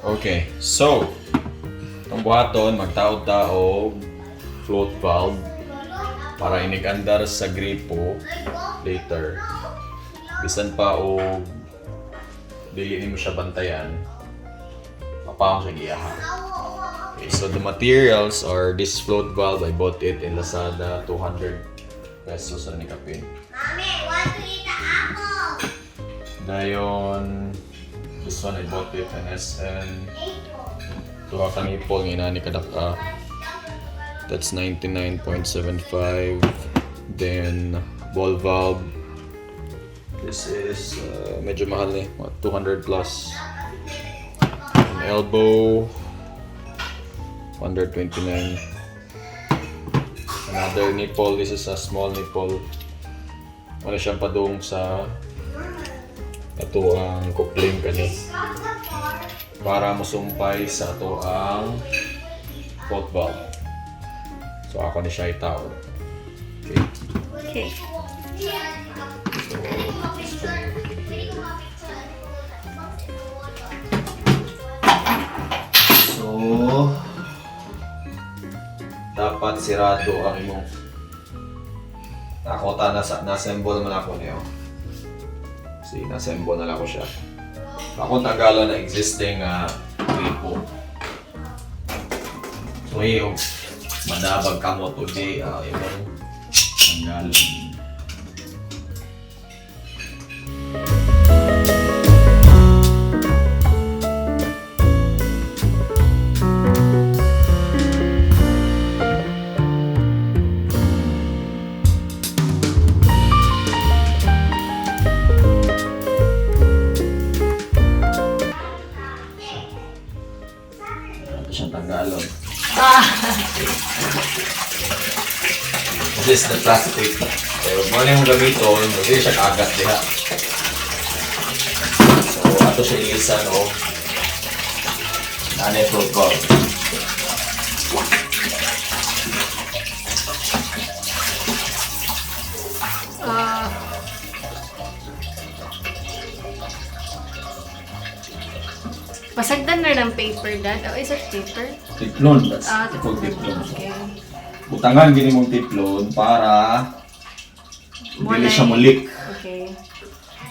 Okay, so ang buhaton magtaod-taog float valve para inigandar sa gripo later. Bisan pa o dili nimo siya bantayan, mapahong siya giyaha. Okay, so the materials are this float valve. I bought it in Lazada, 200 pesos na nikapin. Mommy, want to eat the apple? Dayon, this one I bought it in SM. Tuha ka nipple ng inani kadaka. That's 99.75. Then ball valve. This is medyo mahal eh, 200 plus. An elbow, 129. Another nipple. This is a small nipple. Wala siyang padung sa ato ang coupling kani para masumpay sa ato ang float valve. So ako ni siya itaw. Okay. Okay. So dapat sirado ang imong nakota na-assemble man ako niyo. See, na-assemble na lang ko siya. Ako tagalo na existing gripo. So yung madabag ka mo today, imong tanggalon. Siyang tanggalon. This is the plastic. Pero mo na yung gamiton, hindi siya kagat diha. So ato siya ilisan o nanay float valve. Pasagdan na ng paper dad. Oh, is it paper? Teflon, that's Teflon. teflon. Okay. Butangan gini mong teflon para dili siya mulik. Okay.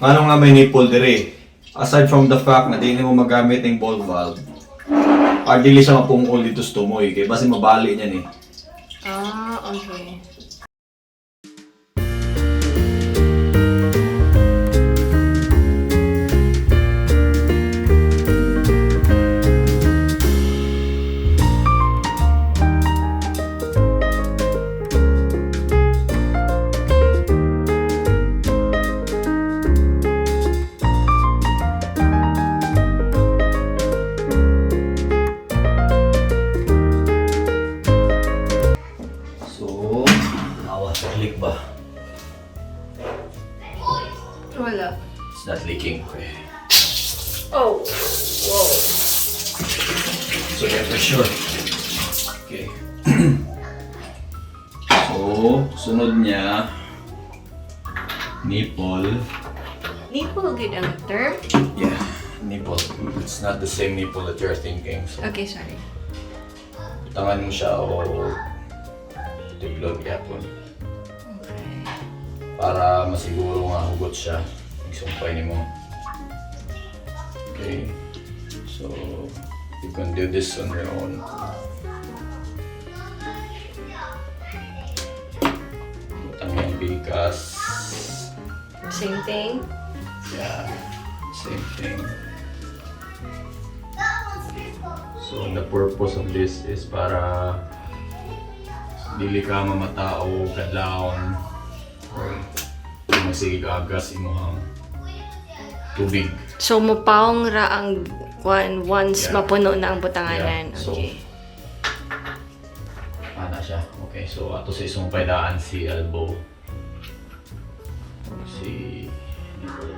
Ano nga may nipple dire? Aside from the fact na di mo magamit ng ball valve, dili siya mapungol dito sa tumoy kay basi mabali niyan eh. Okay. Leak ba? Wala. It's not leaking. Okay. Oh. Whoa. So yeah, for sure. Okay. So, sunod niya nipple. Nipple good ang term? Yeah, nipple. It's not the same nipple that you're thinking. So, Okay, sorry. tangan mo siya o teflon yapon. Okay. Para masiguro nga hugot siya. Isumpay ni mo. Okay. So, you can do this on your own. Butang yung bigas. Same thing? Yeah, same thing. So, the purpose of this is para dili ka mamatao, kadlawon, or masigig agas imuhang tubig. So, mupaong ra ang once Yeah. mapuno na ang butanganan. Yeah, so, Okay. ana siya. Okay, so ato sa isang paidaan si elbow. Si nipple.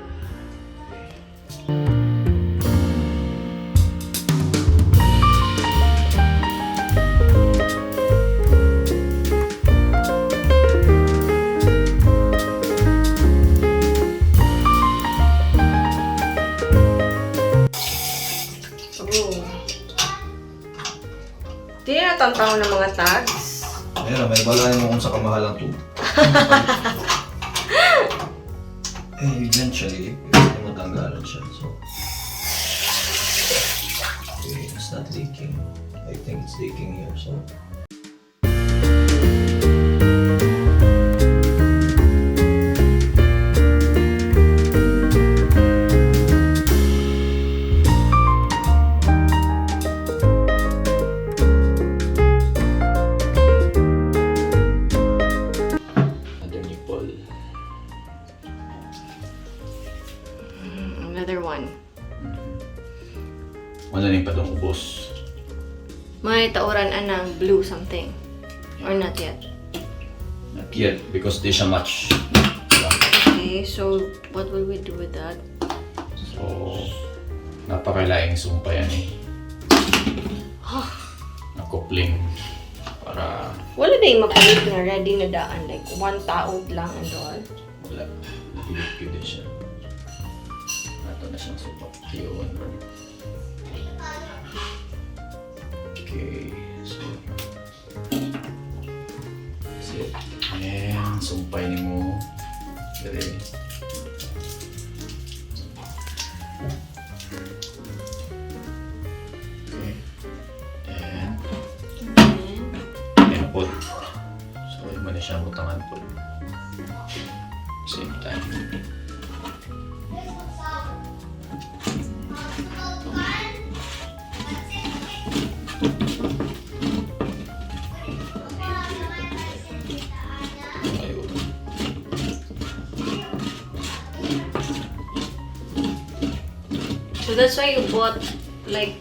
Oh. Di na natantaw ng mga tags. Ayun, may balayan mo kung sa kamahalang tube. Eventually, matanggalan siya. So, okay, it's not leaking. I think it's leaking here, so. Another one. Wala na yung patong ubos. May tauran anang blue something. Or not yet. Not yet, because di siya match. Okay, so what will we do with that? So, napakalaing sumpa yan eh. Nakopling. Para Wala na yung mapalit na ready na daan. Like, one taod lang and all. wala. Nagilip-gilip din siya. Ito na siyang sumpa. Yun. Okay, so that's it. And sumpay ni mo. Dali. Okay. And pod. So, iba na siya butangan pod. Same time. So that's why you bought like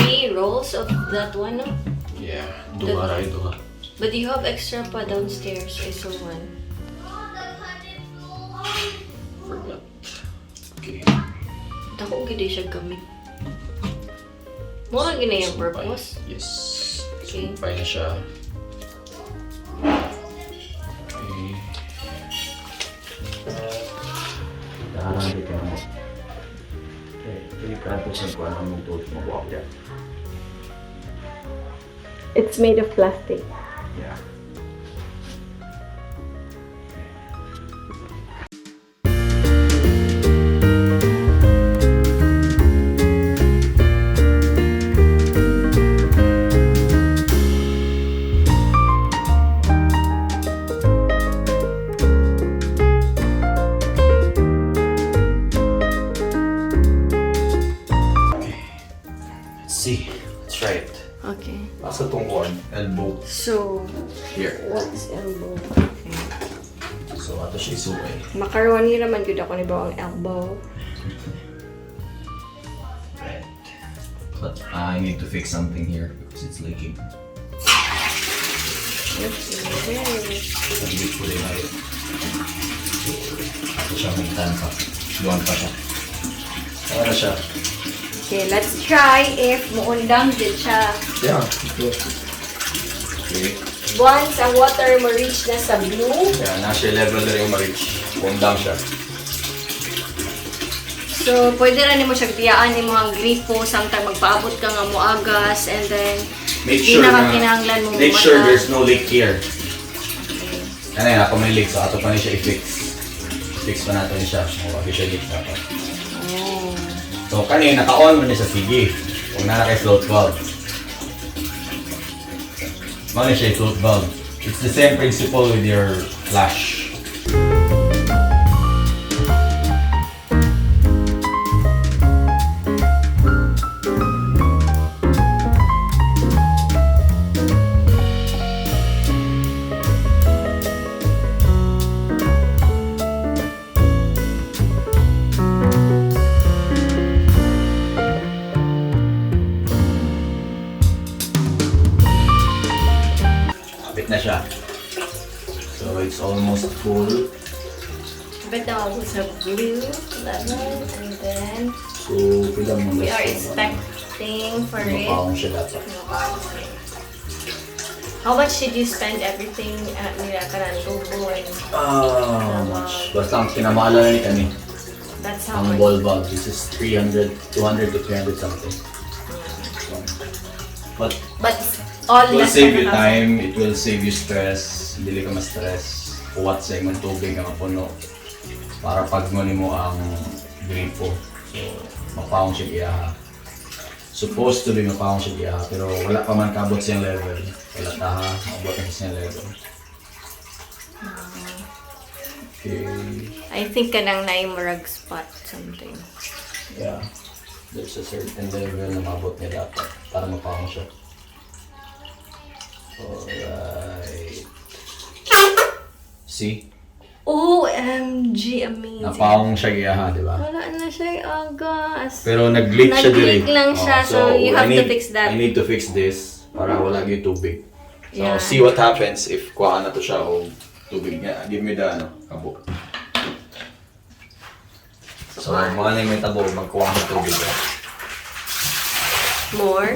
3 rolls of that one, no? Yeah, duha ray duha. But you have extra pa downstairs. I saw one. Forgot. Okay. Dako gid siya gamit. Mura gina yung Sumpay. purpose. Yes. Okay. Sumpay na siya. Okay. Dahan di ka mo. Okay, delikado sa kuha ng mutot mo buwak yan. It's made of plastic. Yeah. See, let's try it. Okay. Asa tong kuhan? Elbow. So, Here. what's elbow? Okay. So, ato siya isuway. Makaroni naman gud ako ni bawang elbow. Right. But I need to fix something here because it's leaking. Okay. Ang big po rin na rin. Ato siya magtan pa. Luwan pa siya. Para siya. Okay, let's try if muundang din siya. Yeah. Okay. Once ang water mo reach na sa blue, Kaya nasa level na rin yung ma-reach. Undang siya. so pwede rin mo siya tiyaan ni mo ang gripo, samtang magpaabot ka nga muagas, and then Make di sure na na, kinahanglan mo make sure mata. there's no leak here. Okay. Ano yun, ako may leak, so ato pa niya siya i-fix. Fix pa natin siya. Huwag siya leak dapat. Oh. So kanina, naka-on mo niya sa sige. Kung naka-float valve. Mali siya float valve. It's the same principle with your flash. Kapit na siya. So it's almost full. But now ako sa blue level, and then So pila mo we na are siya. expecting for it. Mapaon siya dapat. How much did you spend everything at nila kanan tubo and How much? Basta ang kinamala na ni kani. That's how Ang much. ball valve, this is 200 to 300 something. But But all it will less save than you 1,000. time, it will save you stress, hindi ka ma-stress. Kuwat sa imong tubig ang puno para pag mo ang gripo. So, mapaong siya iyaha. Supposed to be mapaong siya iyaha, pero wala pa man kabot siyang level. Wala taha, mabot na siyang level. Okay. I think kanang naimurag spot something. Yeah. There's a certain level na mabot niya dapat para mapaong siya. Alright. See? OMG, amazing. Napaong siya iyaha, di ba? Wala na siya agas. Pero nag-leak siya Nag-leak diri. lang siya, so you have to fix that. I need to fix this para wala gyud tubig. So Yeah. see what happens if kuha na to siya o tubig niya. Give me the kabo. So mga na yung tabo magkuha ng tubig. More.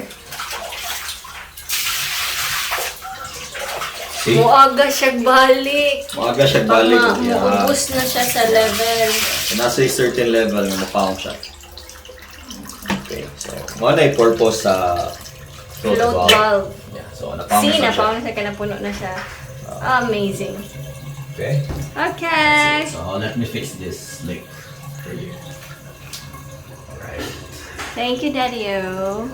See? Muaga siya balik. Maaga siya balik. Muubos na siya sa level. Nasa a certain level na mapaong siya. Okay, so mga na yung purpose sa Float valve. Yeah, so napaong See, na siya. napaon siya, kanapuno na siya. Amazing. Okay. Okay. So let me fix this leak for you. Alright. Thank you, Daddy-o.